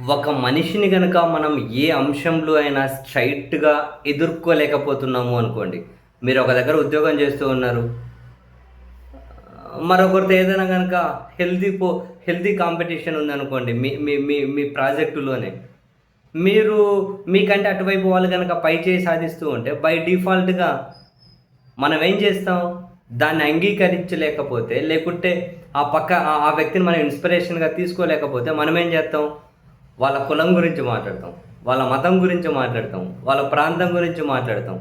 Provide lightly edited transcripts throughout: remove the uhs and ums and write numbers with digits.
ఒక మనిషిని గనక మనం ఏ అంశంలో అయినా స్ట్రెయిట్‌గా ఎదుర్కోలేకపోతున్నాము అనుకోండి. మీరు ఒక దగ్గర ఉద్యోగం చేస్తూ ఉన్నారు. మరొకరితో ఏదైనా గనక హెల్తీ పో హెల్తీ కాంపిటీషన్ ఉందనుకోండి. మీ మీ మీ మీ ప్రాజెక్టులోనే. మీరు మీకంటే అటువైపు వాళ్ళు గనక పై చేయి సాధిస్తూ ఉంటే బై డిఫాల్ట్‌గా మనం ఏం చేస్తాం? దాన్ని అంగీకరించలేకపోతే, లేకుంటే ఆ వ్యక్తిని మనం ఇన్‌స్పిరేషన్‌గా తీసుకోలేకపోతే మనమేం చేస్తాం? వాళ్ళ కులం గురించి మాట్లాడతాం. వాళ్ళ మతం గురించి మాట్లాడతాం. వాళ్ళ ప్రాంతం గురించి మాట్లాడతాం.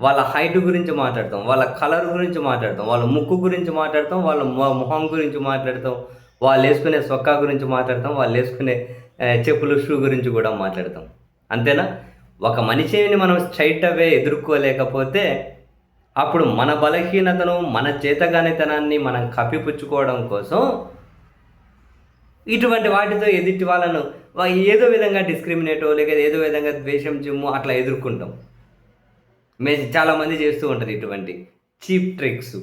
వాళ్ళ హైట్ గురించి మాట్లాడతాం. వాళ్ళ కలర్ గురించి మాట్లాడతాం. వాళ్ళ ముక్కు గురించి మాట్లాడతాం. వాళ్ళ మొహం గురించి మాట్లాడతాం. వాళ్ళేసుకునే సొక్కా గురించి మాట్లాడతాం. వాళ్ళేసుకునే చెప్పులు, షూ గురించి కూడా మాట్లాడతాం. అంతేనా? ఒక మనిషిని మనం స్ట్రెయిట్ అవే ఎదుర్కోలేకపోతే, అప్పుడు మన బలహీనతను, మన చేతగానితనాన్ని మనం కప్పిపుచ్చుకోవడం కోసం ఇటువంటి వాటితో ఎదుటి వాళ్ళను ఏదో విధంగా డిస్క్రిమినేటో లేక ఏదో విధంగా ద్వేషం, జిమ్ము అట్లా ఎదుర్కొంటాం. చాలామంది చేస్తూ ఉంటారు ఇటువంటి చీప్ ట్రిక్స్.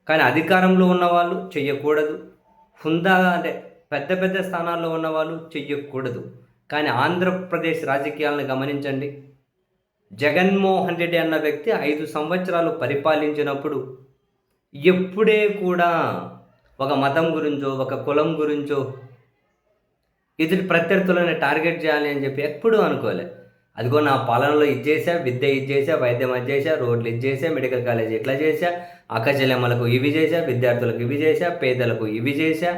కానీ అధికారంలో ఉన్నవాళ్ళు చెయ్యకూడదు. హుందాగా అంటే పెద్ద పెద్ద స్థానాల్లో ఉన్నవాళ్ళు చెయ్యకూడదు. కానీ ఆంధ్రప్రదేశ్ రాజకీయాలను గమనించండి. జగన్మోహన్ రెడ్డి అన్న వ్యక్తి 5 సంవత్సరాలు పరిపాలించినప్పుడు ఎప్పుడే కూడా ఒక మతం గురించో, ఒక కులం గురించో ఎదుటి ప్రత్యర్థులను టార్గెట్ చేయాలి అని చెప్పి ఎప్పుడూ అనుకోలే. అదిగో నా పాలనలో ఇది చేశా, విద్య ఇది చేశా, వైద్యం అది చేశా, రోడ్లు ఇది చేశా, మెడికల్ కాలేజ్ ఇట్లా చేశా, అక్కచెల్లెమ్మలకు ఇవి చేశా, విద్యార్థులకు ఇవి చేశా, పేదలకు ఇవి చేశా,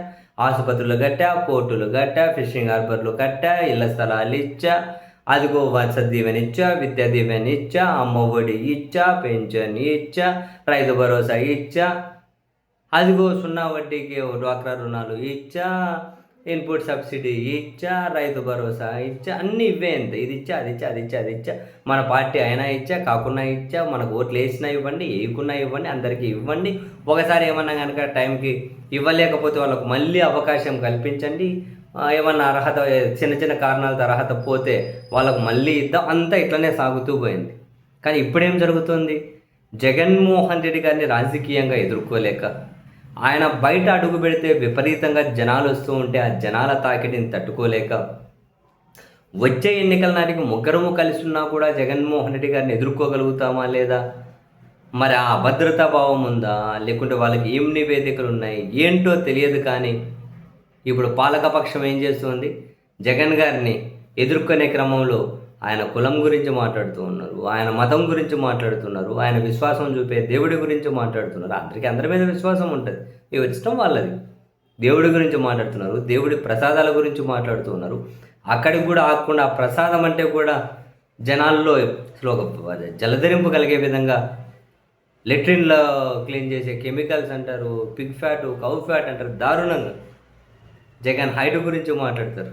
ఆసుపత్రులు కట్టా, పోర్టులు కట్టా, ఫిషింగ్ హార్బర్లు కట్టా, ఇళ్ల స్థలాలు ఇచ్చా, అదిగో వసతి దీవెన ఇచ్చా, విద్యా దీవెన ఇచ్చా, అమ్మ ఒడి ఇచ్చా, పెన్షన్ ఇచ్చా, రైతు భరోసా ఇచ్చా, అదిగో సున్నా వడ్డీకి డ్వాక్రా రుణాలు ఇచ్చా, ఇన్పుట్ సబ్సిడీ ఇచ్చా, రైతు భరోసా ఇచ్చా, అన్నీ ఇవే అంతే. ఇది ఇచ్చా, అది ఇచ్చా, అది ఇచ్చా, అది ఇచ్చా, మన పార్టీ అయినా ఇచ్చా, కాకున్నా ఇచ్చా, మనకు ఓట్లు వేసినా ఇవ్వండి, వేయకున్నా ఇవ్వండి, అందరికీ ఇవ్వండి. ఒకసారి ఏమన్నా కనుక టైంకి ఇవ్వలేకపోతే వాళ్ళకు మళ్ళీ అవకాశం కల్పించండి. ఏమన్నా అర్హత చిన్న చిన్న కారణాలతో అర్హత పోతే వాళ్ళకు మళ్ళీ ఇద్దాం. అంతా ఇట్లనే సాగుతూ పోయింది. కానీ ఇప్పుడేం జరుగుతుంది? జగన్మోహన్ రెడ్డి గారిని రాజకీయంగా ఎదుర్కోలేక, ఆయన బయట అడుగు పెడితే విపరీతంగా జనాలు వస్తూ ఉంటే ఆ జనాల తాకిడిని తట్టుకోలేక, వచ్చే ఎన్నికల నాటికి ముగ్గురము కలిసి ఉన్నా కూడా జగన్మోహన్ రెడ్డి గారిని ఎదుర్కోగలుగుతామా లేదా? మరి ఆ అభద్రతా భావం ఉందా? లేకుంటే వాళ్ళకి ఏం నివేదికలు ఉన్నాయి? ఏంటో తెలియదు. కానీ ఇప్పుడు పాలకపక్షం ఏం చేస్తుంది? జగన్ గారిని ఎదుర్కొనే క్రమంలో ఆయన కులం గురించి మాట్లాడుతూ ఉన్నారు, ఆయన మతం గురించి మాట్లాడుతున్నారు, ఆయన విశ్వాసం చూపే దేవుడి గురించి మాట్లాడుతున్నారు. అందరి మీద విశ్వాసం ఉంటుంది, ఎవరి ఇష్టం వాళ్ళది. దేవుడి గురించి మాట్లాడుతున్నారు, దేవుడి ప్రసాదాల గురించి మాట్లాడుతున్నారు. అక్కడికి కూడా ఆగకుండా ఆ ప్రసాదం అంటే కూడా జనాల్లో అసలు ఒక జలధరింపు కలిగే విధంగా లెట్రిన్లో క్లీన్ చేసే కెమికల్స్ అంటారు, పిగ్ ఫ్యాట్, కౌ ఫ్యాట్ అంటారు. దారుణంగా జగన్ హైట్ గురించి మాట్లాడతారు,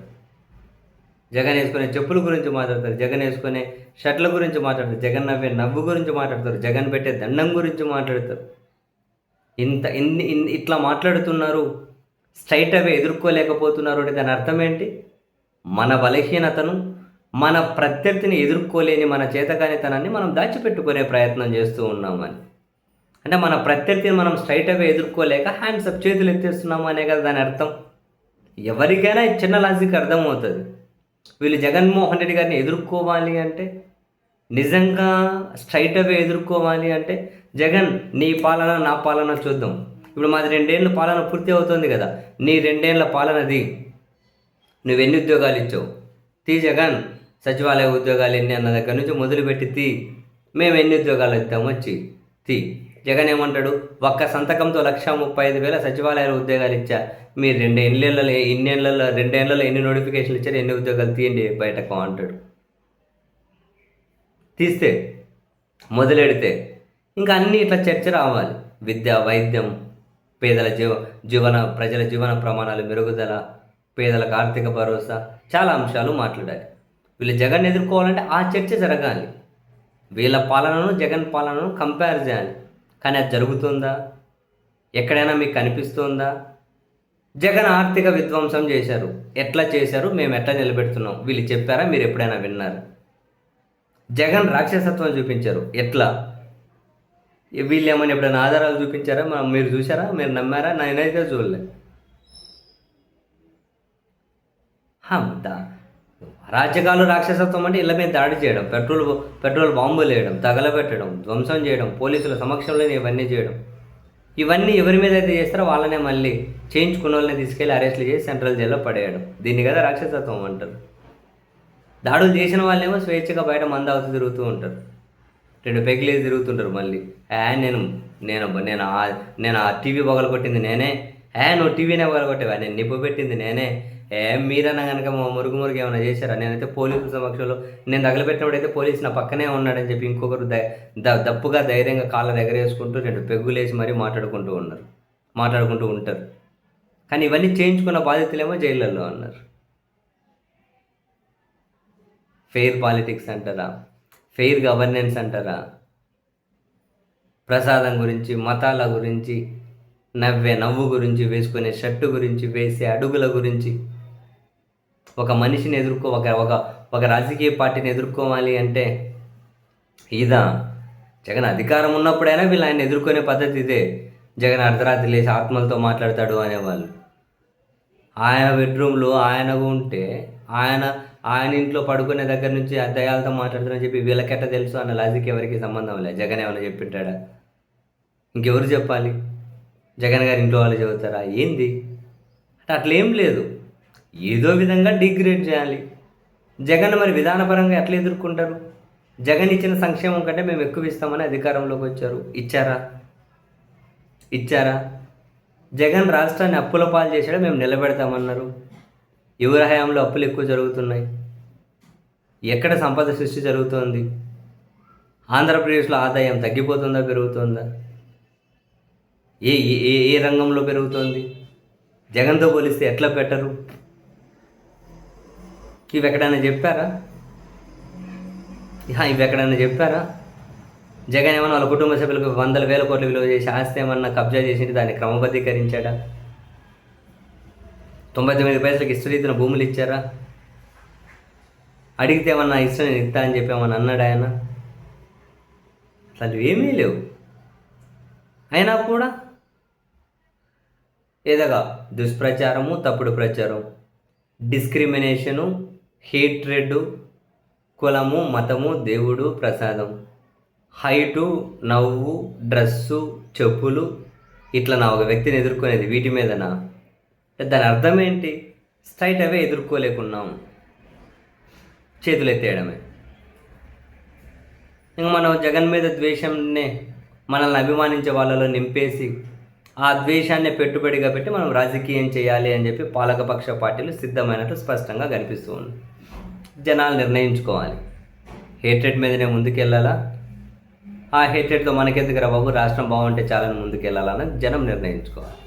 జగన్ వేసుకునే చెప్పుల గురించి మాట్లాడతారు, జగన్ వేసుకునే షర్ట్ల గురించి మాట్లాడతారు, జగన్ నవ్వే నవ్వు గురించి మాట్లాడతారు, జగన్ పెట్టే దండం గురించి మాట్లాడతారు. ఇట్లా మాట్లాడుతున్నారు, స్ట్రైట్ అవే ఎదుర్కోలేకపోతున్నారు అంటే దాని అర్థం ఏంటి? మన బలహీనతను, మన ప్రత్యర్థిని ఎదుర్కోలేని మన చేతకానితనాన్ని మనం దాచిపెట్టుకునే ప్రయత్నం చేస్తూ ఉన్నామని. అంటే మన ప్రత్యర్థిని మనం స్ట్రైట్ అవే ఎదుర్కోలేక హ్యాండ్స్ అప్, చేతులు ఎత్తేస్తున్నాము అనే కదా దాని అర్థం. ఎవరికైనా చిన్న లాజిక్ అర్థమవుతుంది. వీళ్ళు జగన్మోహన్ రెడ్డి గారిని ఎదుర్కోవాలి అంటే, నిజంగా స్ట్రైట్ అవే ఎదుర్కోవాలి అంటే, జగన్ నీ పాలన నా పాలన చూద్దాం. ఇప్పుడు మాది 2 ఏళ్ళ పాలన పూర్తి అవుతుంది కదా, నీ 2 ఏళ్ళ పాలనది. నువ్వెన్ని ఉద్యోగాలు ఇచ్చావు జగన్, సచివాలయ ఉద్యోగాలు ఎన్ని అన్న దగ్గర నుంచి మొదలుపెట్టి మేము ఎన్ని ఉద్యోగాలు ఇస్తాము వచ్చి జగన్ ఏమంటాడు? ఒక్క సంతకంతో 1,35,000 సచివాలయాల ఉద్యోగాలు ఇచ్చా, మీరు 2 ఏళ్ళలో ఎన్ని నోటిఫికేషన్లు ఇచ్చారు, ఎన్ని ఉద్యోగాలు తీయండి బయటకు అంటాడు. తీస్తే మొదలెడితే ఇంకా అన్నీ ఇట్లా చర్చ రావాలి. విద్య, వైద్యం, పేదల ప్రజల జీవన ప్రమాణాలు మెరుగుదల, పేదలకు ఆర్థిక భరోసా, చాలా అంశాలు మాట్లాడాలి. వీళ్ళు జగన్ ఎదుర్కోవాలంటే ఆ చర్చ జరగాలి. వీళ్ళ పాలనను జగన్ పాలనను కంపేర్ చేయాలి. కానీ అది జరుగుతుందా? ఎక్కడైనా మీకు కనిపిస్తుందా? జగన్ ఆర్థిక విధ్వంసం చేశారు. ఎట్లా చేశారు, మేము ఎట్లా నిలబెడుతున్నాం, వీళ్ళు చెప్పారా? మీరు ఎప్పుడైనా విన్నారు? జగన్ రాక్షసత్వం చూపించారు. ఎట్లా? వీళ్ళు ఏమైనా ఎప్పుడైనా ఆధారాలు చూపించారా? మీరు చూసారా? మీరు నమ్మారా? నేనైతే చూడలే. హా, దా అరాచకాలు రాక్షసత్వం అంటే ఇళ్ళ మీద దాడి చేయడం, పెట్రోల్ బాంబులు వేయడం, తగలబెట్టడం, ధ్వంసం చేయడం, పోలీసుల సమక్షంలోనే ఇవన్నీ చేయడం. ఇవన్నీ ఎవరి మీద అయితే చేస్తారో వాళ్ళనే మళ్ళీ చేయించుకున్న వాళ్ళని తీసుకెళ్ళి అరెస్ట్లు చేసి సెంట్రల్ జైల్లో పడేయడం. దీన్ని కదా రాక్షసత్వం అంటారు. దాడులు చేసిన వాళ్ళేమో స్వేచ్ఛగా బయట మందావుతూ తిరుగుతూ ఉంటారు, 2 పెగ్గులేసి తిరుగుతుంటారు. మళ్ళీ నేను నేను నేను నేను ఆ టీవీ పగలగొట్టింది నేనే, నువ్వు టీవీనే పగలగొట్టేవా, నేను నిప్పు పెట్టింది నేనే, మీరన్నా కనుక మురుగు ఏమైనా చేశారా, నేనైతే పోలీసుల సమక్షంలో నేను తగలబెట్టినప్పుడైతే పోలీసు నా పక్కనే ఉన్నాడని చెప్పి ఇంకొకరు దప్పుగా ధైర్యంగా కాళ్ళ ఎగరేసుకుంటూ 2 పెగ్గులేసి మరీ మాట్లాడుకుంటూ ఉంటారు. కానీ ఇవన్నీ చేయించుకున్న బాధితులేమో జైళ్ళల్లో ఉన్నారు. ఫెయిర్ పాలిటిక్స్ అంటారా, ఫెయిర్ గవర్నెన్స్ అంటారా, ప్రసాదం గురించి, మతాల గురించి, నవ్వు గురించి, వేసుకునే షర్టు గురించి, వేసే అడుగుల గురించి, ఒక మనిషిని ఒక రాజకీయ పార్టీని ఎదుర్కోవాలి అంటే ఇదా? జగన్ అధికారం ఉన్నప్పుడైనా వీళ్ళు ఆయన ఎదుర్కొనే పద్ధతి ఇదే. జగన్ అర్ధరాత్రి లేచి ఆత్మలతో మాట్లాడతాడు అనేవాళ్ళు. ఆయన బెడ్రూమ్లో ఆయన ఉంటే ఆయన ఇంట్లో పడుకునే దగ్గర నుంచి దయాలతో మాట్లాడుతారని చెప్పి వీళ్ళకెట్ట తెలుసు అన్న లాజిక్ ఎవరికి సంబంధం లేదు. జగన్ ఏమైనా చెప్పింటాడా? ఇంకెవరు చెప్పాలి? జగన్ గారి ఇంట్లో వాళ్ళు చెబుతారా? ఏంది అంటే అట్లేం లేదు. ఏదో విధంగా డిగ్రేడ్ చేయాలి. జగన్ మరి విధానపరంగా ఎట్లా ఎదుర్కొంటారు? జగన్ ఇచ్చిన సంక్షేమం కంటే మేము ఎక్కువ ఇస్తామని అధికారంలోకి వచ్చారు. ఇచ్చారా? జగన్ రాష్ట్రాన్ని అప్పుల పాలు చేశాడో మేము నిలబెడతామన్నారు. ఎవరి హయాంలో అప్పులు ఎక్కువ జరుగుతున్నాయి? ఎక్కడ సంపద సృష్టి జరుగుతోంది? ఆంధ్రప్రదేశ్లో ఆదాయం తగ్గిపోతుందా, పెరుగుతుందా? ఏ రంగంలో పెరుగుతోంది? జగన్తో పోలిస్తే ఎట్లా పెట్టరు? ఇవి ఎక్కడైనా చెప్పారా? జగన్ ఏమన్నా వాళ్ళ కుటుంబ సభ్యులకు 100,000 కోట్లు విలువ చేసి ఆస్తి ఏమన్నా కబ్జా చేసి దాన్ని క్రమబద్ధీకరించాడా? 99 పైసలకి ఇష్టరీతిన భూములు ఇచ్చారా? అడిగితే ఏమన్నా ఇష్టం ఇస్తా అని చెప్పి ఏమన్నా అన్నాడు ఆయన? అసలు ఏమీ లేవు. అయినా కూడా ఏదోగా దుష్ప్రచారము, తప్పుడు ప్రచారం, డిస్క్రిమినేషను, హేట్రెడ్, కులము, మతము, దేవుడు, ప్రసాదం, హైటు, నవ్వు, డ్రెస్సు, చెప్పులు, ఇట్లా నా ఒక వ్యక్తిని ఎదుర్కొనేది వీటి మీదనా? దాని అర్థం ఏంటి? స్ట్రైట్ అవే ఎదుర్కోలేకున్నాం, చేతులు ఎత్తేయడమే. ఇంకా మనం జగన్ మీద ద్వేషంనే మనల్ని అభిమానించే వాళ్ళలో నింపేసి ఆ ద్వేషాన్ని పెట్టుబడిగా పెట్టి మనం రాజకీయం చేయాలి అని చెప్పి పాలకపక్ష పార్టీలు సిద్ధమైనట్టు స్పష్టంగా కనిపిస్తూ ఉంది. జనాలు నిర్ణయించుకోవాలి, హేట్రెడ్ మీదనే ముందుకెళ్ళాలా, ఆ హేట్రెడ్తో మనకెందుకు రా బాబు, రాష్ట్రం బాగుంటే చాలని ముందుకెళ్ళాలని జనం నిర్ణయించుకోవాలి.